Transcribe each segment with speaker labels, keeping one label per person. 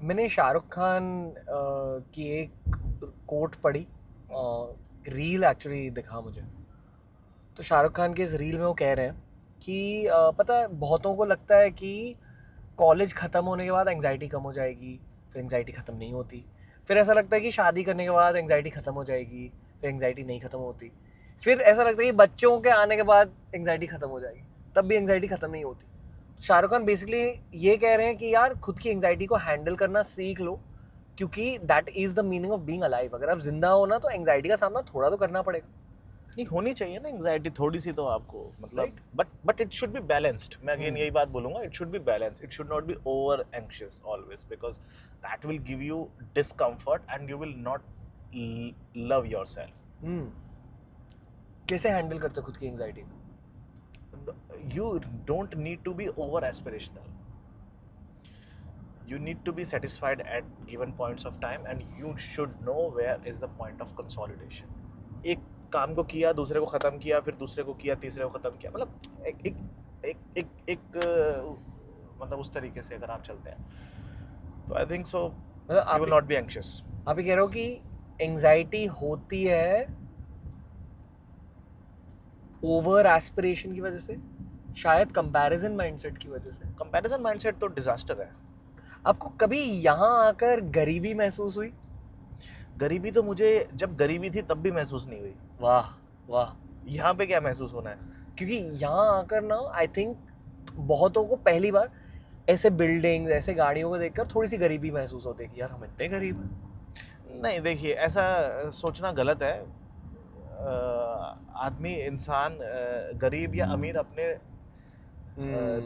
Speaker 1: मैंने शाहरुख खान की एक कोट पढ़ी, रील एक्चुअली दिखा मुझे। तो शाहरुख खान के इस रील में वो कह रहे हैं कि पता है बहुतों को लगता है कि कॉलेज ख़त्म होने के बाद एंग्जाइटी कम हो जाएगी, फिर एंग्जाइटी ख़त्म नहीं होती। फिर ऐसा लगता है कि शादी करने के बाद एंग्जाइटी ख़त्म हो जाएगी, फिर एंग्जाइटी नहीं ख़त्म होती। फिर ऐसा लगता है कि बच्चों के आने के बाद एंग्जाइटी ख़त्म हो जाएगी, तब भी एंग्जाइटी ख़त्म नहीं होती। शाहरुख खान बेसिकली ये कह रहे हैं कि यार खुद की एंग्जाइटी को हैंडल करना सीख लो, क्योंकि that is the meaning of being alive. अगर आप जिंदा हो ना तो एंग्जाइटी का सामना थोड़ा तो करना पड़ेगा।
Speaker 2: नहीं होनी चाहिए ना एंग्जाइटी थोड़ी सी तो आपको, मतलब
Speaker 1: Right.
Speaker 2: But it should be balanced. मैं अगेन यही बात बोलूंगा, it should be balanced, it should not be over anxious always, because that will give you discomfort and you will not love yourself.
Speaker 1: कैसे handle करते हो खुद की anxiety को?
Speaker 2: You don't need to be over aspirational. You need to be satisfied at given points of time and you should know where is the point of consolidation. एक काम को किया, दूसरे को खत्म किया, फिर दूसरे को किया, तीसरे को खत्म किया, मतलब एक एक एक एक, एक मतलब उस तरीके से अगर आप चलते हैं तो I think so you will not be anxious.
Speaker 1: आप ये कह रहे हो कि एंग्जाइटी होती है ओवर एस्पिरेशन की वजह से, शायद कंपैरिजन माइंडसेट की वजह से।
Speaker 2: कंपैरिजन माइंडसेट तो डिजास्टर है।
Speaker 1: आपको कभी यहाँ आकर गरीबी महसूस हुई?
Speaker 2: गरीबी तो मुझे जब गरीबी थी तब भी महसूस नहीं हुई।
Speaker 1: वाह वाह।
Speaker 2: यहाँ पे क्या महसूस होना है?
Speaker 1: क्योंकि यहाँ आकर ना आई थिंक बहुतों को पहली बार ऐसे बिल्डिंग्स, ऐसे गाड़ियों को देखकर थोड़ी सी गरीबी महसूस होती है कि यार हम इतने गरीब हैं।
Speaker 2: नहीं, देखिए ऐसा सोचना गलत है। आदमी इंसान गरीब या अमीर अपने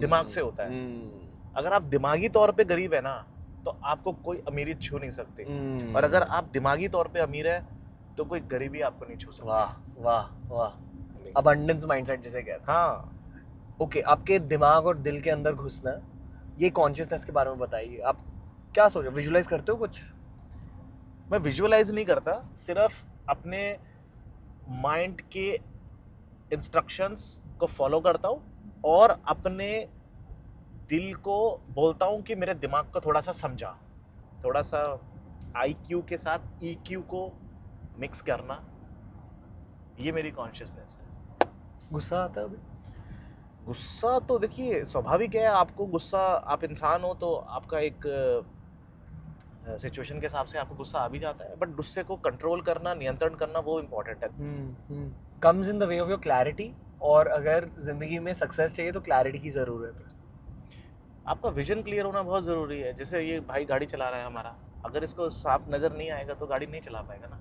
Speaker 2: दिमाग से होता है। अगर आप दिमागी तौर पे गरीब है ना तो आपको कोई अमीरी छू नहीं सकती, और अगर आप दिमागी तौर पे अमीर है तो कोई गरीबी आपको नहीं छू सकती।
Speaker 1: वाह वाह वाह। अबंडेंस माइंडसेट जिसे कहते हैं।
Speaker 2: हाँ।
Speaker 1: ओके, आपके दिमाग और दिल के अंदर घुसना, ये कॉन्शियसनेस के बारे में बताइए। आप क्या सोचो, विजुलाइज करते हो कुछ?
Speaker 2: मैं विजुअलाइज नहीं करता, सिर्फ अपने माइंड के इंस्ट्रक्शंस को फॉलो करता हूँ और अपने दिल को बोलता हूँ कि मेरे दिमाग को थोड़ा सा समझा, थोड़ा सा IQ के साथ EQ को मिक्स करना, ये मेरी कॉन्शियसनेस है।
Speaker 1: गुस्सा आता है अभी?
Speaker 2: गुस्सा तो देखिए स्वाभाविक है, आपको गुस्सा, आप इंसान हो तो आपका एक सिचुएशन के हिसाब से आपको गुस्सा आ भी जाता है, बट गुस्से को कंट्रोल करना, नियंत्रण करना वो इम्पोर्टेंट है।
Speaker 1: Comes in the way of your clarity, और अगर जिंदगी में सक्सेस चाहिए तो क्लैरिटी की ज़रूरत है।
Speaker 2: आपका विजन क्लियर होना बहुत ज़रूरी है। जैसे ये भाई गाड़ी चला रहा है हमारा, अगर इसको साफ नज़र नहीं आएगा तो गाड़ी नहीं चला पाएगा ना।